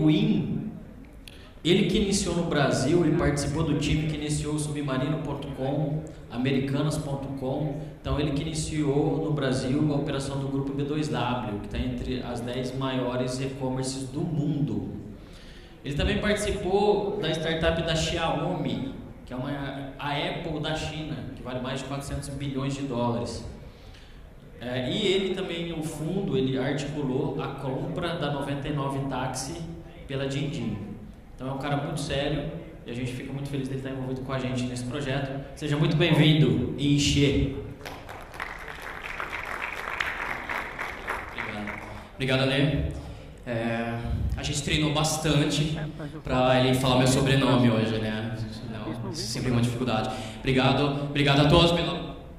Quinn, ele que iniciou no Brasil, ele participou do time que iniciou o Submarino.com, Americanas.com, então ele que iniciou no Brasil a operação do grupo B2W, que está entre as 10 maiores e-commerces do mundo. Ele também participou da startup da Xiaomi, que é a Apple da China, que vale mais de 400 bilhões de dólares. E ele também, no fundo, ele articulou a compra da 99 Táxi pela Didi. Então é um cara muito sério e a gente fica muito feliz de ele estar envolvido com a gente nesse projeto. Seja muito bem-vindo, Inche. Obrigado, Ale. A gente treinou bastante para ele falar meu sobrenome hoje, né? Sempre uma dificuldade. Obrigado a todos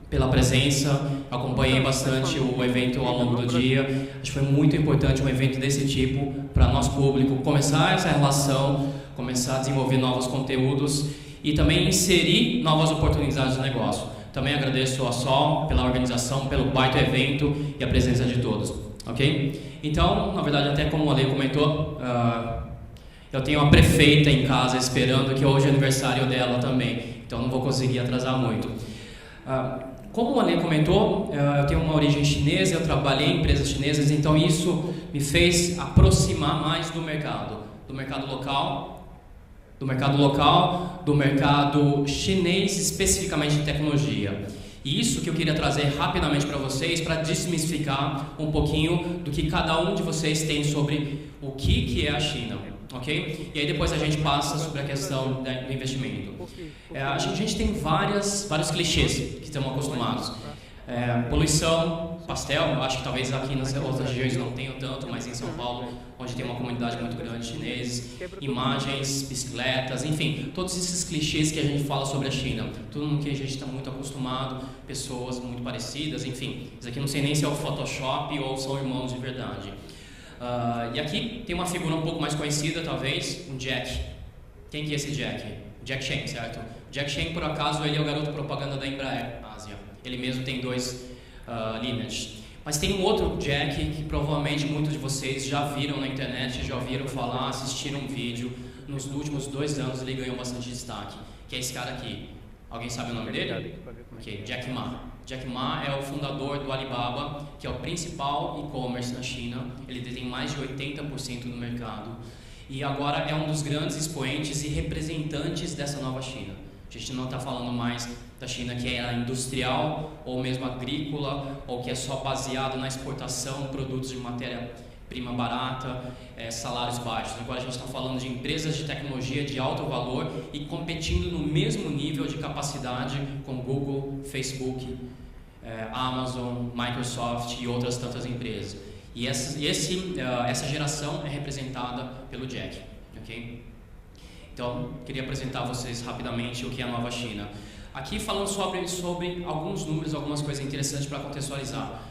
pela presença. Acompanhei bastante o evento ao longo do dia. Acho que foi muito importante um evento desse tipo para nosso público começar essa relação, começar a desenvolver novos conteúdos e também inserir novas oportunidades de negócio. Também agradeço a Sol pela organização, pelo baita evento e a presença de todos, ok? Então, na verdade, até como o Ale comentou, eu tenho uma prefeita em casa esperando, que hoje é aniversário dela também, então não vou conseguir atrasar muito. Como o Ale comentou, eu tenho uma origem chinesa, eu trabalhei em empresas chinesas, então isso me fez aproximar mais do mercado local, do mercado chinês, especificamente de tecnologia. E isso que eu queria trazer rapidamente para vocês, para desmistificar um pouquinho do que cada um de vocês tem sobre o que é a China. Ok? E aí depois a gente passa sobre a questão do investimento. A gente tem vários clichês que estamos acostumados. Poluição, pastel, acho que talvez aqui nas outras regiões não tenham tanto, mas em São Paulo, onde tem uma comunidade muito grande de chineses, imagens, bicicletas, enfim, todos esses clichês que a gente fala sobre a China, tudo que a gente está muito acostumado, pessoas muito parecidas, enfim, isso aqui não sei nem se é o Photoshop ou são irmãos de verdade. E aqui tem uma figura um pouco mais conhecida, talvez, um Jack. Quem que é esse Jack? Jack Cheng, certo? Jack Cheng, por acaso, ele é o garoto propaganda da Embraer, Ásia. Ele mesmo tem 2 lineages. Mas tem um outro Jack que provavelmente muitos de vocês já viram na internet, já ouviram falar, assistiram um vídeo. Nos últimos 2 anos ele ganhou bastante destaque, que é esse cara aqui. Alguém sabe o nome dele? Ok, Jack Ma. Jack Ma é o fundador do Alibaba, que é o principal e-commerce na China. Ele detém mais de 80% do mercado. E agora é um dos grandes expoentes e representantes dessa nova China. A gente não está falando mais da China que é industrial, ou mesmo agrícola, ou que é só baseado na exportação de produtos de matéria-prima barata, salários baixos. Agora a gente está falando de empresas de tecnologia de alto valor e competindo no mesmo nível de capacidade com Google, Facebook, Amazon, Microsoft e outras tantas empresas. E essa geração é representada pelo Jack, ok? Então, queria apresentar a vocês rapidamente o que é a nova China. Aqui falando sobre alguns números, algumas coisas interessantes para contextualizar.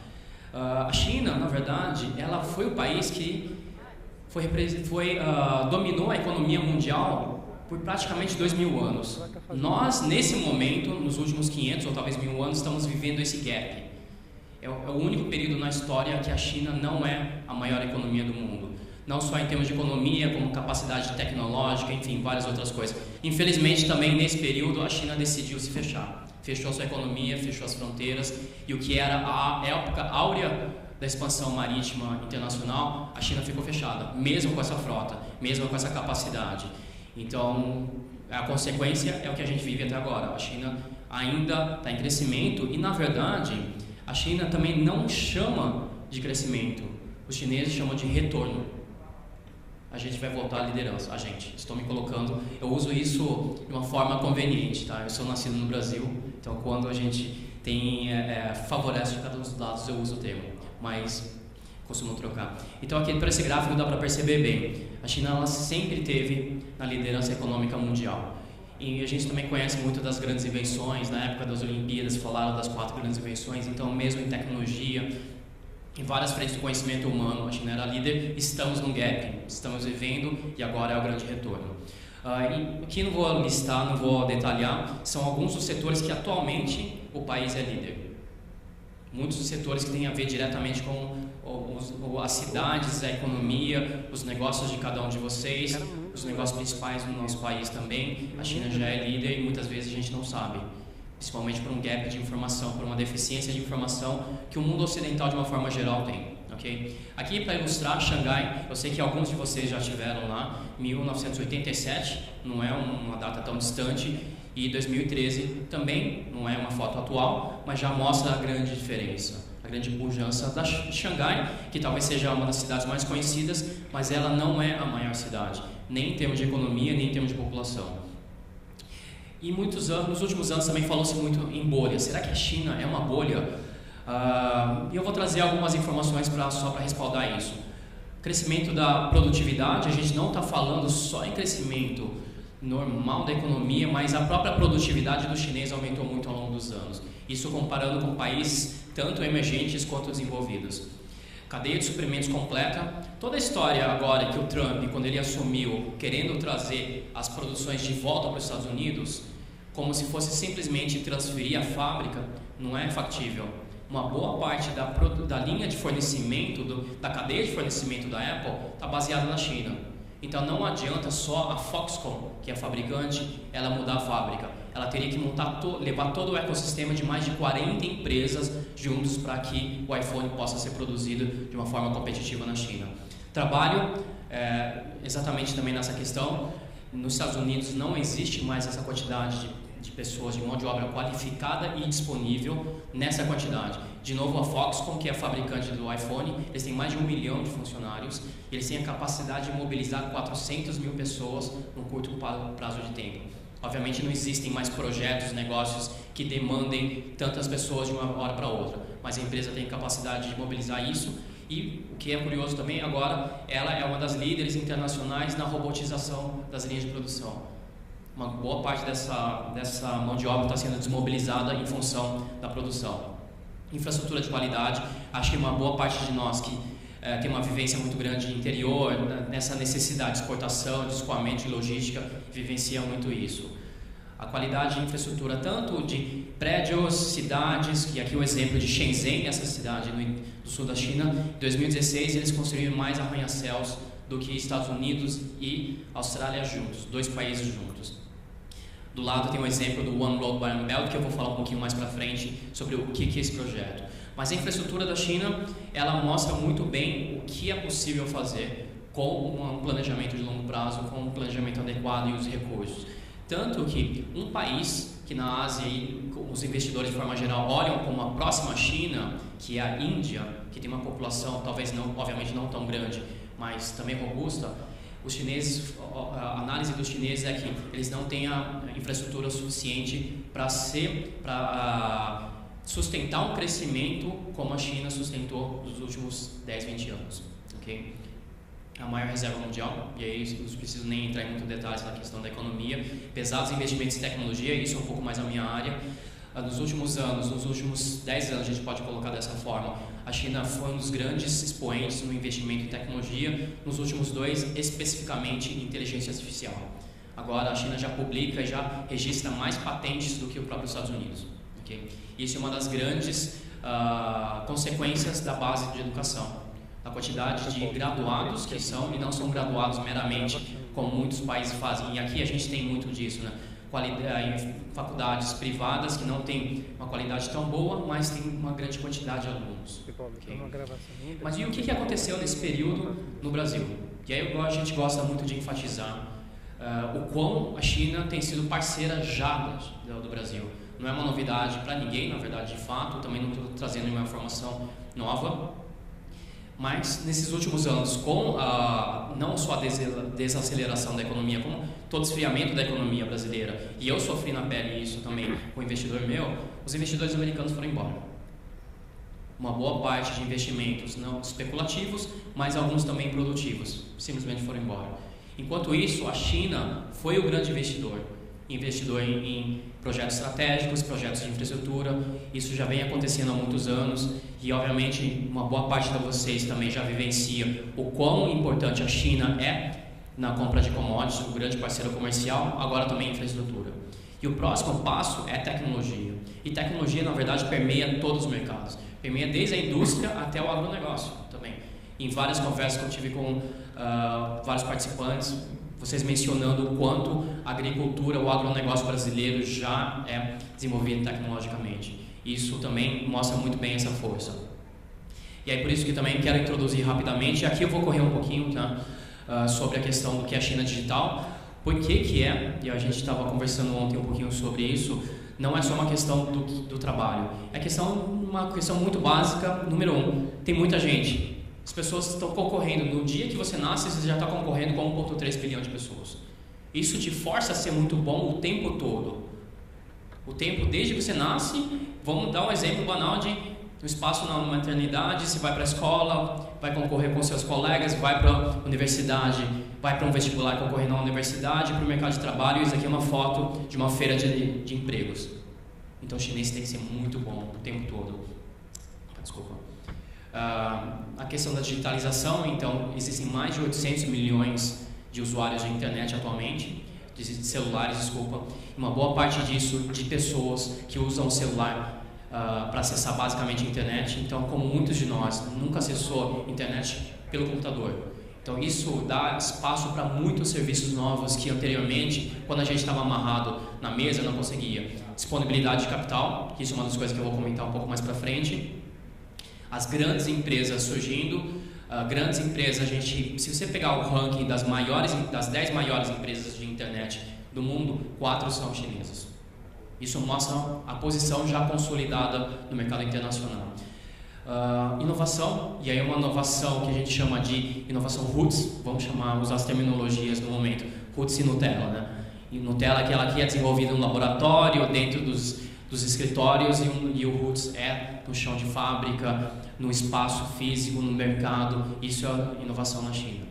A China, na verdade, ela foi o país que dominou a economia mundial por praticamente 2000 anos. Nós, nesse momento, nos últimos 500 ou talvez 1000 anos, estamos vivendo esse gap. É o único período na história que a China não é a maior economia do mundo. Não só em termos de economia, como capacidade tecnológica, enfim, várias outras coisas. Infelizmente, também nesse período, a China decidiu se fechar. Fechou sua economia, fechou as fronteiras, e o que era a época áurea da expansão marítima internacional, a China ficou fechada, mesmo com essa frota, mesmo com essa capacidade. Então, a consequência é o que a gente vive até agora. A China ainda está em crescimento e, na verdade, a China também não chama de crescimento. Os chineses chamam de retorno. A gente vai voltar à liderança. Estou me colocando, eu uso isso de uma forma conveniente, tá? Eu sou nascido no Brasil, então quando a gente favorece de cada um dos lados, eu uso o termo, mas costumo trocar. Então aqui para esse gráfico dá para perceber bem, a China ela sempre teve na liderança econômica mundial. E a gente também conhece muito das grandes invenções, na época das Olimpíadas falaram das 4 grandes invenções, então mesmo em tecnologia, em várias frentes do conhecimento humano, a China era líder, estamos num gap, estamos vivendo e agora é o grande retorno. E aqui não vou listar, não vou detalhar, são alguns dos setores que atualmente o país é líder. Muitos dos setores que têm a ver diretamente com as cidades, a economia, os negócios de cada um de vocês, os negócios principais no nosso país também. A China já é líder e muitas vezes a gente não sabe, principalmente por um gap de informação, por uma deficiência de informação que o mundo ocidental de uma forma geral tem. Okay? Aqui para ilustrar Xangai, eu sei que alguns de vocês já estiveram lá, 1987, não é uma data tão distante, e 2013 também não é uma foto atual, mas já mostra a grande diferença, a grande pujança de Xangai, que talvez seja uma das cidades mais conhecidas, mas ela não é a maior cidade, nem em termos de economia, nem em termos de população. E nos últimos anos também falou-se muito em bolha. Será que a China é uma bolha? E eu vou trazer algumas informações só para respaldar isso. Crescimento da produtividade, a gente não está falando só em crescimento normal da economia, mas a própria produtividade do chinês aumentou muito ao longo dos anos. Isso comparando com países tanto emergentes quanto desenvolvidos. Cadeia de suprimentos completa. Toda a história agora que o Trump, quando ele assumiu, querendo trazer as produções de volta para os Estados Unidos, como se fosse simplesmente transferir a fábrica, não é factível. Uma boa parte da linha de fornecimento, da cadeia de fornecimento da Apple, está baseada na China. Então não adianta só a Foxconn, que é a fabricante, ela mudar a fábrica. Ela teria que levar todo o ecossistema de mais de 40 empresas juntos para que o iPhone possa ser produzido de uma forma competitiva na China. Trabalho, exatamente também nessa questão. Nos Estados Unidos não existe mais essa quantidade de pessoas, de mão de obra qualificada e disponível nessa quantidade. De novo, a Foxconn, que é a fabricante do iPhone, eles têm mais de 1 milhão de funcionários e eles têm a capacidade de mobilizar 400 mil pessoas num curto prazo de tempo. Obviamente não existem mais projetos, negócios que demandem tantas pessoas de uma hora para outra, mas a empresa tem capacidade de mobilizar isso. E o que é curioso também, agora ela é uma das líderes internacionais na robotização das linhas de produção. Uma boa parte dessa mão de obra está sendo desmobilizada em função da produção. Infraestrutura de qualidade, acho que uma boa parte de nós que tem uma vivência muito grande de interior, nessa necessidade de exportação, de escoamento e logística, vivencia muito isso. A qualidade de infraestrutura, tanto de prédios, cidades, que aqui é o exemplo de Shenzhen, essa cidade do sul da China. Em 2016 eles construíram mais arranha-céus do que Estados Unidos e Austrália juntos, 2 países juntos. Do lado tem um exemplo do One Road One Belt, que eu vou falar um pouquinho mais para frente sobre o que é esse projeto. Mas a infraestrutura da China, ela mostra muito bem o que é possível fazer com um planejamento de longo prazo, com um planejamento adequado e os recursos. Tanto que um país que na Ásia e os investidores de forma geral olham como a próxima China, que é a Índia, que tem uma população talvez não, obviamente não tão grande, mas também robusta, os chineses, a análise dos chineses é que eles não têm a infraestrutura suficiente para sustentar um crescimento como a China sustentou nos últimos 10, 20 anos. Okay? A maior reserva mundial, e aí não preciso nem entrar em muitos detalhes na questão da economia, pesados investimentos em tecnologia, isso é um pouco mais a minha área. Nos últimos anos, nos últimos 10 anos, a gente pode colocar dessa forma, a China foi um dos grandes expoentes no investimento em tecnologia, nos últimos 2, especificamente em inteligência artificial. Agora a China já publica e já registra mais patentes do que o próprio Estados Unidos. Okay? Isso é uma das grandes consequências da base de educação. A quantidade de graduados que são e não são graduados meramente, como muitos países fazem. E aqui a gente tem muito disso, né? Faculdades privadas que não têm uma qualidade tão boa, mas tem uma grande quantidade de alunos. Okay? Mas e o que aconteceu nesse período no Brasil? E aí a gente gosta muito de enfatizar o quão a China tem sido parceira já do Brasil. Não é uma novidade para ninguém, na verdade, de fato, também não estou trazendo nenhuma informação nova. Mas nesses últimos anos, com não só a desaceleração da economia, como todo o esfriamento da economia brasileira, e eu sofri na pele isso também com o investidor meu, os investidores americanos foram embora. Uma boa parte de investimentos não especulativos, mas alguns também produtivos, simplesmente foram embora. Enquanto isso, a China foi o grande investidor em projetos estratégicos, projetos de infraestrutura. Isso já vem acontecendo há muitos anos e, obviamente, uma boa parte de vocês também já vivencia o quão importante a China é na compra de commodities, o grande parceiro comercial, agora também infraestrutura. E o próximo passo é tecnologia. E tecnologia, na verdade, permeia todos os mercados. permeia desde a indústria até o agronegócio também. Em várias conversas que eu tive com vários participantes, vocês mencionando o quanto a agricultura, o agronegócio brasileiro já é desenvolvido tecnologicamente. Isso também mostra muito bem essa força. E aí por isso que também quero introduzir rapidamente, e aqui eu vou correr um pouquinho, tá? Sobre a questão do que é a China digital. Por que é, e a gente estava conversando ontem um pouquinho sobre isso, não é só uma questão do trabalho, é uma questão muito básica. Número 1, tem muita gente, as pessoas estão concorrendo, no dia que você nasce, você já está concorrendo com 1,3 bilhão de pessoas. Isso te força a ser muito bom o tempo todo. O tempo desde que você nasce, vamos dar um exemplo banal de um espaço na maternidade, você vai para a escola, vai concorrer com seus colegas, vai para a universidade, vai para um vestibular concorrer na universidade, para o mercado de trabalho. Isso aqui é uma foto de uma feira de empregos. Então o chinês tem que ser muito bom o tempo todo. Desculpa. A questão da digitalização, então existem mais de 800 milhões de usuários de internet atualmente, de celulares, desculpa. Uma boa parte disso de pessoas que usam o celular para acessar basicamente a internet. Então, como muitos de nós nunca acessou a internet pelo computador, então isso dá espaço para muitos serviços novos que anteriormente, quando a gente estava amarrado na mesa, não conseguia. Disponibilidade de capital, que isso é uma das coisas que eu vou comentar um pouco mais para frente. As grandes empresas surgindo, grandes empresas, se você pegar o ranking das 10 maiores empresas de internet do mundo, 4 são chinesas. Isso mostra a posição já consolidada no mercado internacional. Inovação, e aí uma inovação que a gente chama de inovação roots, vamos usar as terminologias no momento, roots e Nutella, né? E Nutella é aquela que é desenvolvida no laboratório, dentro dos escritórios, e o roots é no chão de fábrica, no espaço físico, no mercado. Isso é inovação na China,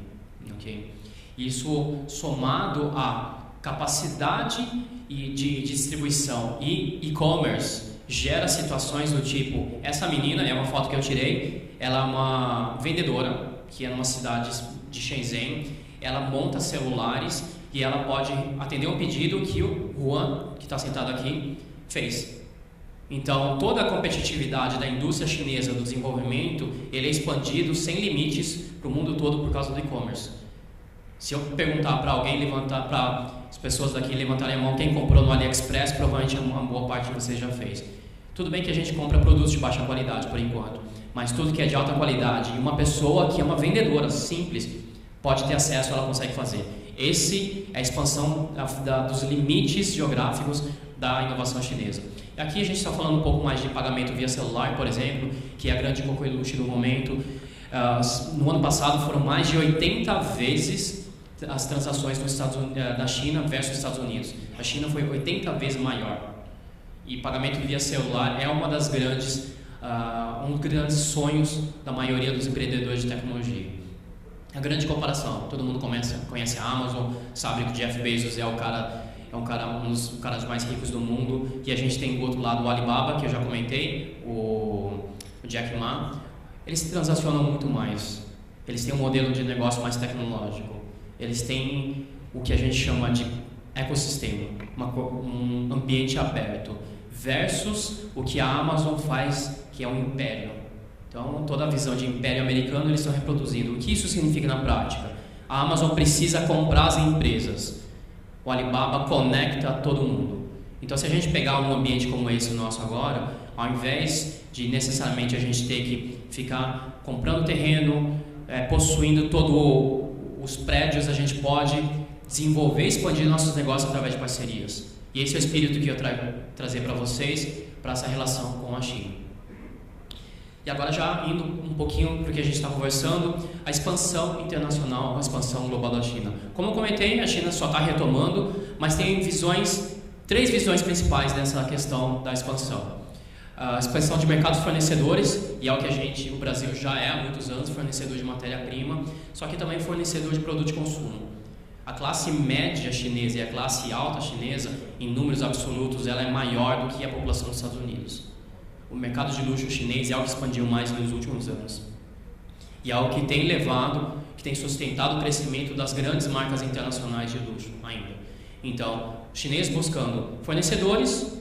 ok? Isso somado à capacidade de distribuição e e-commerce gera situações do tipo, essa menina, é uma foto que eu tirei, ela é uma vendedora que é numa cidade de Shenzhen, ela monta celulares e ela pode atender um pedido que o Juan, que está sentado aqui, fez. Então toda a competitividade da indústria chinesa do desenvolvimento, ele é expandido sem limites para o mundo todo por causa do e-commerce. Se eu perguntar para alguém, para as pessoas daqui levantarem a mão, quem comprou no AliExpress, provavelmente uma boa parte de vocês já fez. Tudo bem que a gente compra produtos de baixa qualidade por enquanto, mas tudo que é de alta qualidade e uma pessoa que é uma vendedora simples pode ter acesso, ela consegue fazer. Esse é a expansão dos limites geográficos da inovação chinesa. Aqui a gente está falando um pouco mais de pagamento via celular, por exemplo, que é a grande coqueluche do momento. No ano passado foram mais de 80 vezes as transações da China versus Estados Unidos. A China foi 80 vezes maior. E pagamento via celular é um dos grandes sonhos da maioria dos empreendedores de tecnologia. A grande comparação, todo mundo conhece a Amazon, sabe que o Jeff Bezos é um dos caras mais ricos do mundo, e a gente tem do outro lado o Alibaba, que eu já comentei, o Jack Ma. Eles transacionam muito mais, eles têm um modelo de negócio mais tecnológico, eles têm o que a gente chama de ecossistema, um ambiente aberto, versus o que a Amazon faz, que é um império. Então, toda a visão de império americano eles estão reproduzindo. O que isso significa na prática? A Amazon precisa comprar as empresas, o Alibaba conecta todo mundo. Então, se a gente pegar um ambiente como esse nosso agora, ao invés de necessariamente a gente ter que ficar comprando terreno, possuindo todos os prédios, a gente pode desenvolver e expandir nossos negócios através de parcerias. E esse é o espírito que eu trago trazer para vocês, para essa relação com a China. E agora já indo um pouquinho para o que a gente está conversando, a expansão internacional, a expansão global da China. Como eu comentei, a China só está retomando, mas tem três visões principais nessa questão da expansão. A expansão de mercados fornecedores, e é o que o Brasil já é há muitos anos, fornecedor de matéria-prima, só que também fornecedor de produto de consumo. A classe média chinesa e a classe alta chinesa, em números absolutos, ela é maior do que a população dos Estados Unidos. O mercado de luxo chinês é algo que expandiu mais nos últimos anos. E é algo que tem sustentado o crescimento das grandes marcas internacionais de luxo ainda. Então, os chineses buscando fornecedores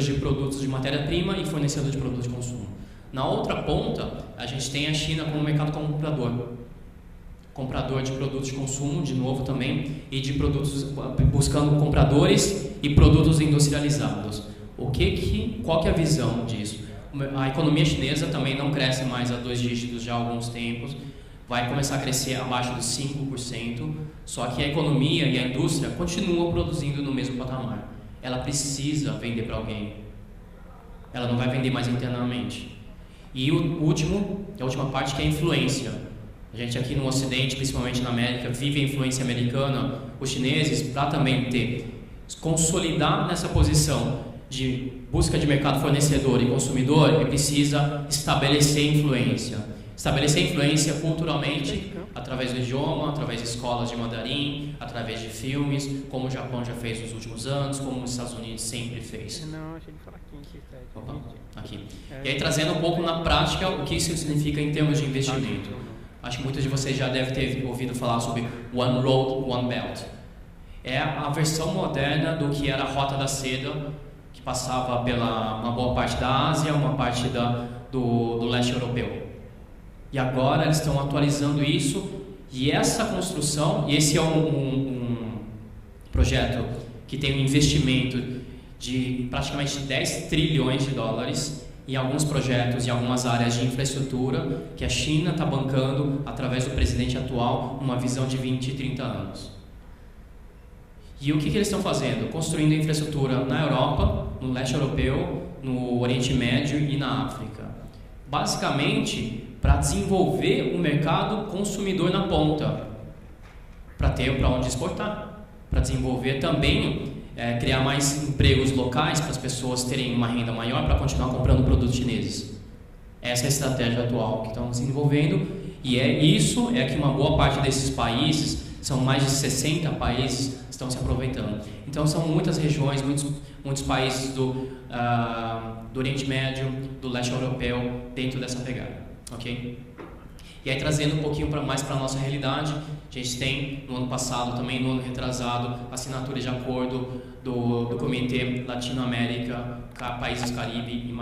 de produtos de matéria-prima e fornecedores de produtos de consumo. Na outra ponta, a gente tem a China como mercado comprador de produtos de consumo, de novo também, e de produtos, buscando compradores e produtos industrializados. Qual que é a visão disso? A economia chinesa também não cresce mais a 2 dígitos já há alguns tempos, vai começar a crescer abaixo dos 5%, só que a economia e a indústria continuam produzindo no mesmo patamar. Ela precisa vender para alguém, ela não vai vender mais internamente. E a última parte, que é a influência. A gente aqui no Ocidente, principalmente na América, vive a influência americana. Os chineses, para também consolidar nessa posição de busca de mercado fornecedor e consumidor, ele precisa estabelecer influência. Estabelecer influência culturalmente, através do idioma, através de escolas de mandarim, através de filmes, como o Japão já fez nos últimos anos, como os Estados Unidos sempre fez. Não, achei ele fraquinho aqui. Opa, aqui. E aí trazendo um pouco na prática o que isso significa em termos de investimento. Acho que muitos de vocês já devem ter ouvido falar sobre One Road, One Belt. É a versão moderna do que era a Rota da Seda, que passava pela uma boa parte da Ásia, uma parte do leste europeu. E agora eles estão atualizando isso, e essa construção, e esse é um projeto que tem um investimento de praticamente 10 trilhões de dólares em alguns projetos e algumas áreas de infraestrutura que a China está bancando através do presidente atual, uma visão de 20 e 30 anos. E o que eles estão fazendo? Construindo infraestrutura na Europa, no leste europeu, no Oriente Médio e na África. Basicamente, para desenvolver o mercado consumidor na ponta, para ter para onde exportar, para desenvolver também, criar mais empregos locais para as pessoas terem uma renda maior para continuar comprando produtos chineses. Essa é a estratégia atual que estão desenvolvendo, e isso é que uma boa parte desses países, são mais de 60 países, estão se aproveitando. Então são muitas regiões, muitos países do Oriente Médio, do leste europeu, dentro dessa pegada. Ok? E aí trazendo um pouquinho mais para a nossa realidade, a gente tem no ano passado, também no ano retrasado, assinatura de acordo do Comitê Latino-América, Países Caribe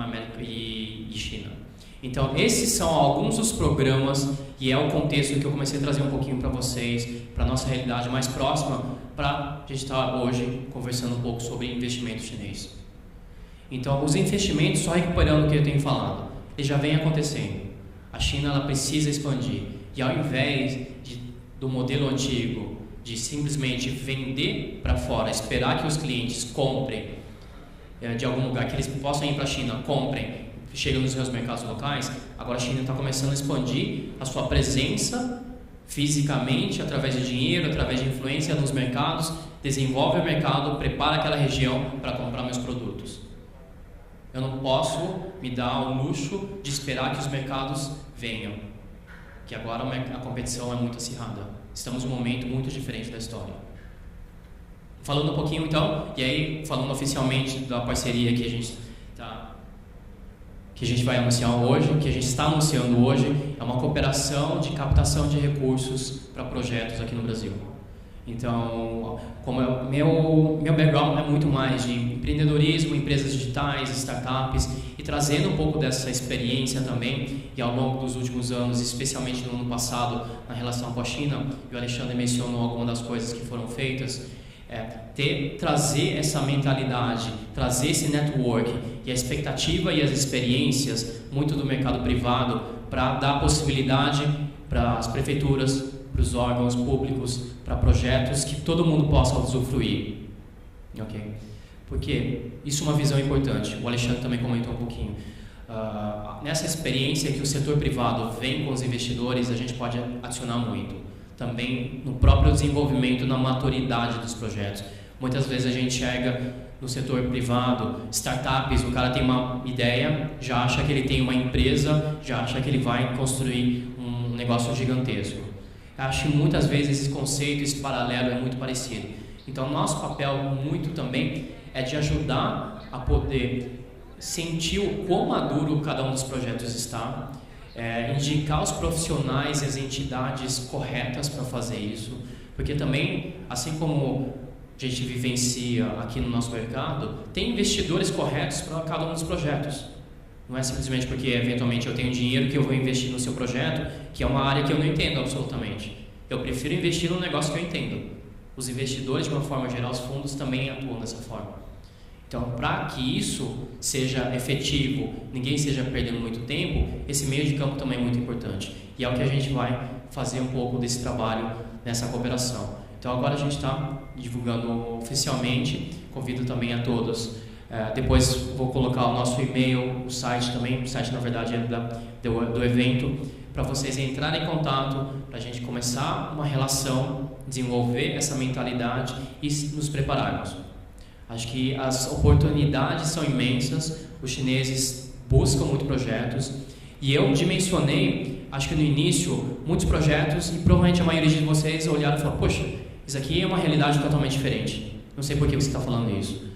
e China. Então esses são alguns dos programas e é o contexto que eu comecei a trazer um pouquinho para vocês, para a nossa realidade mais próxima, para a gente estar hoje conversando um pouco sobre investimento chinês. Então os investimentos, só recuperando o que eu tenho falado, eles já vem acontecendo. A China ela precisa expandir, e ao invés do modelo antigo de simplesmente vender para fora, esperar que os clientes comprem de algum lugar, que eles possam ir para a China, comprem, chegam nos seus mercados locais, agora a China está começando a expandir a sua presença fisicamente, através de dinheiro, através de influência nos mercados, desenvolve o mercado, prepara aquela região para comprar meus produtos. Eu não posso me dar o luxo de esperar que os mercados venham, que agora a competição é muito acirrada. Estamos num momento muito diferente da história. Falando um pouquinho então, e aí falando oficialmente da parceria que a gente vai anunciar hoje, que a gente está anunciando hoje, é uma cooperação de captação de recursos para projetos aqui no Brasil. Então, como meu background é muito mais de empreendedorismo, empresas digitais, startups, e trazendo um pouco dessa experiência também, e ao longo dos últimos anos, especialmente no ano passado, na relação com a China, e o Alexandre mencionou algumas das coisas que foram feitas, trazer essa mentalidade, trazer esse network e a expectativa e as experiências muito do mercado privado para dar possibilidade para as prefeituras, para os órgãos públicos, para projetos que todo mundo possa usufruir. Ok? Porque isso é uma visão importante. O Alexandre também comentou um pouquinho. Nessa experiência que o setor privado vem com os investidores, a gente pode adicionar muito. Também no próprio desenvolvimento, na maturidade dos projetos. Muitas vezes a gente enxerga no setor privado, startups, o cara tem uma ideia, já acha que ele tem uma empresa, já acha que ele vai construir um negócio gigantesco. Acho que muitas vezes esse conceito, esse paralelo é muito parecido. Então, nosso papel muito também é de ajudar a poder sentir o quão maduro cada um dos projetos está, indicar os profissionais e as entidades corretas para fazer isso, porque também, assim como a gente vivencia aqui no nosso mercado, tem investidores corretos para cada um dos projetos. Não é simplesmente porque eventualmente eu tenho dinheiro que eu vou investir no seu projeto, que é uma área que eu não entendo absolutamente. Eu prefiro investir num negócio que eu entendo. Os investidores, de uma forma geral, os fundos também atuam dessa forma. Então, para que isso seja efetivo, ninguém esteja perdendo muito tempo, esse meio de campo também é muito importante. E é o que a gente vai fazer um pouco desse trabalho nessa cooperação. Então, agora a gente está divulgando oficialmente, convido também a todos. Depois vou colocar o nosso e-mail, o site também, o site na verdade é do evento, para vocês entrarem em contato, para a gente começar uma relação, desenvolver essa mentalidade e nos prepararmos. Acho que as oportunidades são imensas, os chineses buscam muitos projetos e eu dimensionei, acho que no início, muitos projetos e provavelmente a maioria de vocês olharam e falaram, poxa, isso aqui é uma realidade totalmente diferente, não sei por que você está falando isso.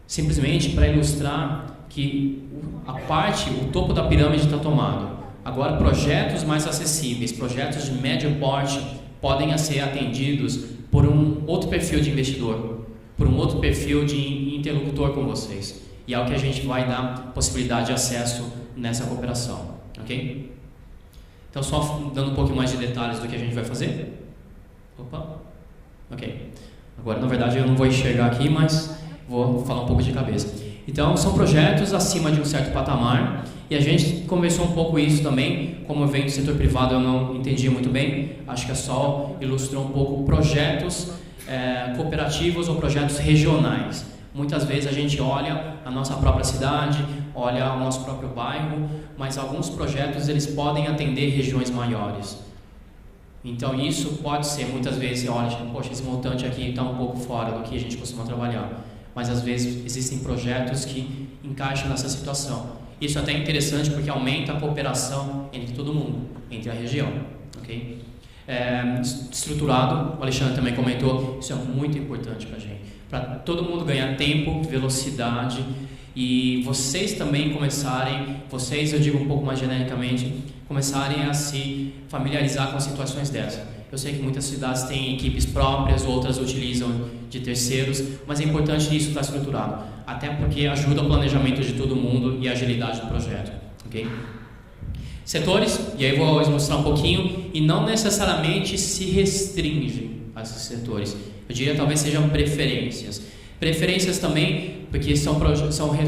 Simplesmente para ilustrar que o topo da pirâmide está tomado. Agora projetos mais acessíveis, projetos de médio porte podem ser atendidos por um outro perfil de investidor, por um outro perfil de interlocutor com vocês. E é o que a gente vai dar possibilidade de acesso nessa cooperação, ok? Então, só dando um pouquinho mais de detalhes do que a gente vai fazer. Opa, ok. Agora, na verdade, eu não vou enxergar aqui, mas vou falar um pouco de cabeça. Então, são projetos acima de um certo patamar, e a gente conversou um pouco isso também, como eu venho do setor privado eu não entendi muito bem, acho que a Sol ilustrou um pouco projetos cooperativos ou projetos regionais. Muitas vezes a gente olha a nossa própria cidade, olha o nosso próprio bairro, mas alguns projetos eles podem atender regiões maiores. Então isso pode ser, muitas vezes, olha, poxa, esse montante aqui está um pouco fora do que a gente costuma trabalhar. Mas às vezes existem projetos que encaixam nessa situação. Isso é até interessante porque aumenta a cooperação entre todo mundo, entre a região. Okay? Estruturado, o Alexandre também comentou, isso é muito importante para a gente. Para todo mundo ganhar tempo, velocidade e vocês também começarem, vocês eu digo um pouco mais genericamente, começarem a se familiarizar com situações dessas. Eu sei que muitas cidades têm equipes próprias, outras utilizam de terceiros, mas é importante isso estar estruturado, até porque ajuda o planejamento de todo mundo e a agilidade do projeto. Okay? Setores, e aí vou mostrar um pouquinho, e não necessariamente se restringe a esses setores. Eu diria talvez sejam preferências. Preferências também, porque são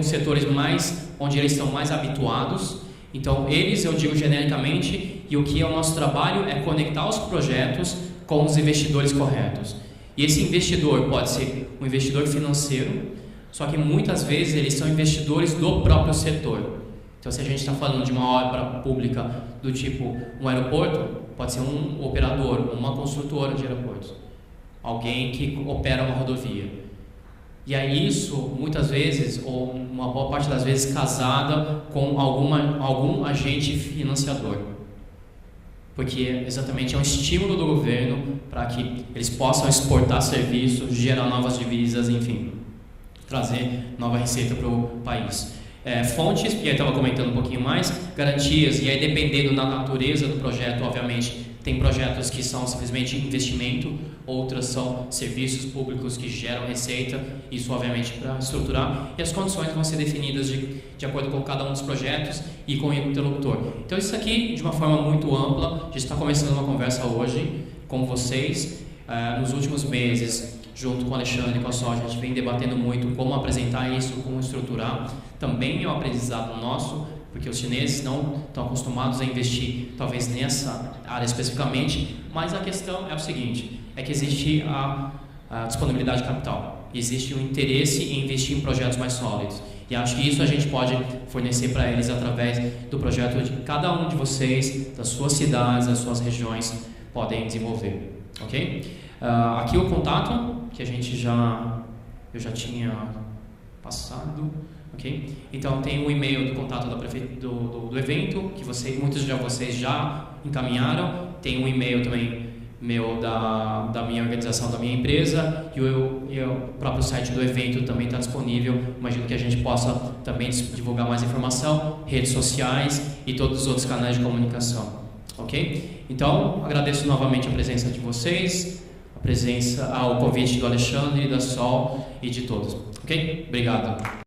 setores mais onde eles estão mais habituados. Então, eles, eu digo genericamente, e o que é o nosso trabalho é conectar os projetos com os investidores corretos. E esse investidor pode ser um investidor financeiro, só que muitas vezes eles são investidores do próprio setor. Então, se a gente está falando de uma obra pública do tipo um aeroporto, pode ser um operador, uma construtora de aeroportos, alguém que opera uma rodovia. E aí isso, muitas vezes, ou uma boa parte das vezes, casada com algum agente financiador. Porque exatamente é um estímulo do governo para que eles possam exportar serviços, gerar novas divisas, enfim, trazer nova receita para o país. Fontes, e aí estava comentando um pouquinho mais, garantias, e aí dependendo da natureza do projeto, obviamente, tem projetos que são simplesmente investimento, outras são serviços públicos que geram receita, isso obviamente para estruturar, e as condições vão ser definidas de acordo com cada um dos projetos e com o interlocutor. Então isso aqui, de uma forma muito ampla, a gente está começando uma conversa hoje com vocês. Nos últimos meses, junto com o Alexandre e com a Sol, a gente vem debatendo muito como apresentar isso, como estruturar. Também é um aprendizado nosso, porque os chineses não estão acostumados a investir, talvez nessa área especificamente, mas a questão é o seguinte, é que existe a disponibilidade de capital, existe o interesse em investir em projetos mais sólidos, e acho que isso a gente pode fornecer para eles através do projeto de cada um de vocês, das suas cidades, das suas regiões, podem desenvolver, ok? Aqui o contato, que eu já tinha passado. Okay? Então tem o e-mail do contato do evento, que muitos de vocês já encaminharam. Tem um e-mail também meu da minha organização, da minha empresa, e o próprio site do evento também está disponível. Imagino que a gente possa também divulgar mais informação, redes sociais e todos os outros canais de comunicação. Ok? Então agradeço novamente a presença de vocês, o convite do Alexandre, da Sol e de todos. Ok? Obrigado.